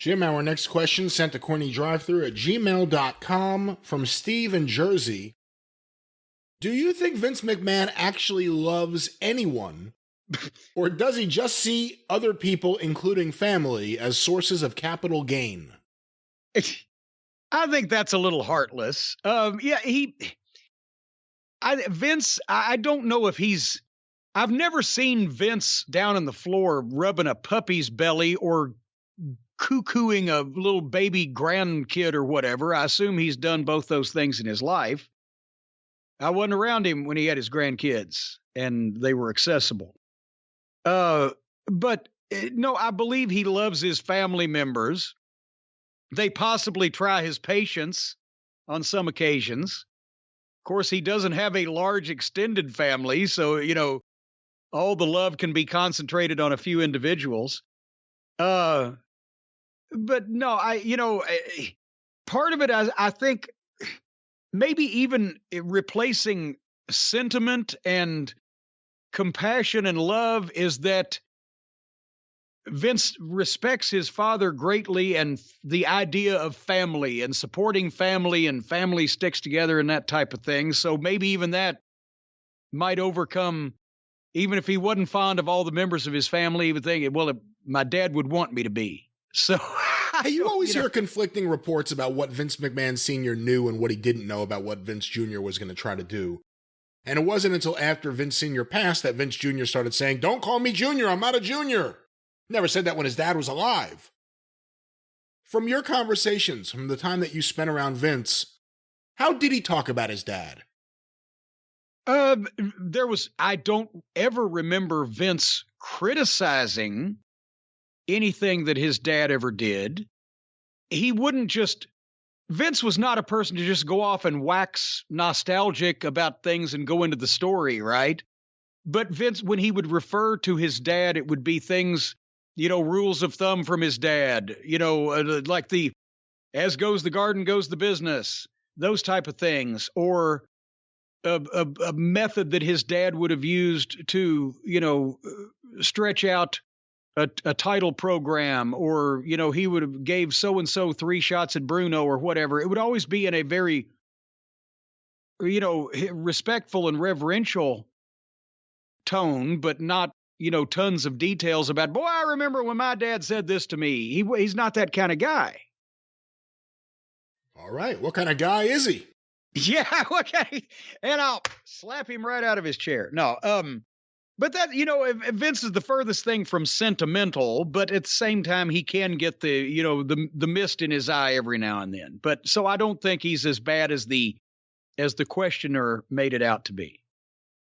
Jim, our next question sent to CornyDriveThru at gmail.com from Steve in Jersey. Do you think Vince McMahon actually loves anyone, or does he just see other people, including family, as sources of capital gain? I think that's a little heartless. Vince, I don't know if I've never seen Vince down on the floor rubbing a puppy's belly or cuckooing a little baby grandkid or whatever. I assume he's done both those things in his life. I wasn't around him when he had his grandkids and they were accessible. But no, I believe he loves his family members. They possibly try his patience on some occasions. Of course, he doesn't have a large extended family, so, all the love can be concentrated on a few individuals. But no, part of it, I think maybe even replacing sentiment and compassion and love is that Vince respects his father greatly and the idea of family and supporting family and family sticks together and that type of thing. So maybe even that might overcome, even if he wasn't fond of all the members of his family, he would think, well, my dad would want me to be. So you always hear conflicting reports about what Vince McMahon Sr. knew and what he didn't know about what Vince Jr. was going to try to do. And it wasn't until after Vince Sr. passed that Vince Jr. started saying, "Don't call me Junior, I'm not a junior." Never said that when his dad was alive. From your conversations, from the time that you spent around Vince, how did he talk about his dad? I don't ever remember Vince criticizing anything that his dad ever did. Vince was not a person to just go off and wax nostalgic about things and go into the story, right? But Vince, when he would refer to his dad, it would be things, rules of thumb from his dad, like the, as goes the garden, goes the business, those type of things, or a method that his dad would have used to, stretch out a title program, or, he would have gave so-and-so 3 shots at Bruno or whatever. It would always be in a very, respectful and reverential tone, but not, tons of details about, boy, I remember when my dad said this to me. He's not that kind of guy. All right. What kind of guy is he? Yeah. Okay. And I'll slap him right out of his chair. No. But that, Vince is the furthest thing from sentimental, but at the same time, he can get the mist in his eye every now and then. But so I don't think he's as bad as the questioner made it out to be.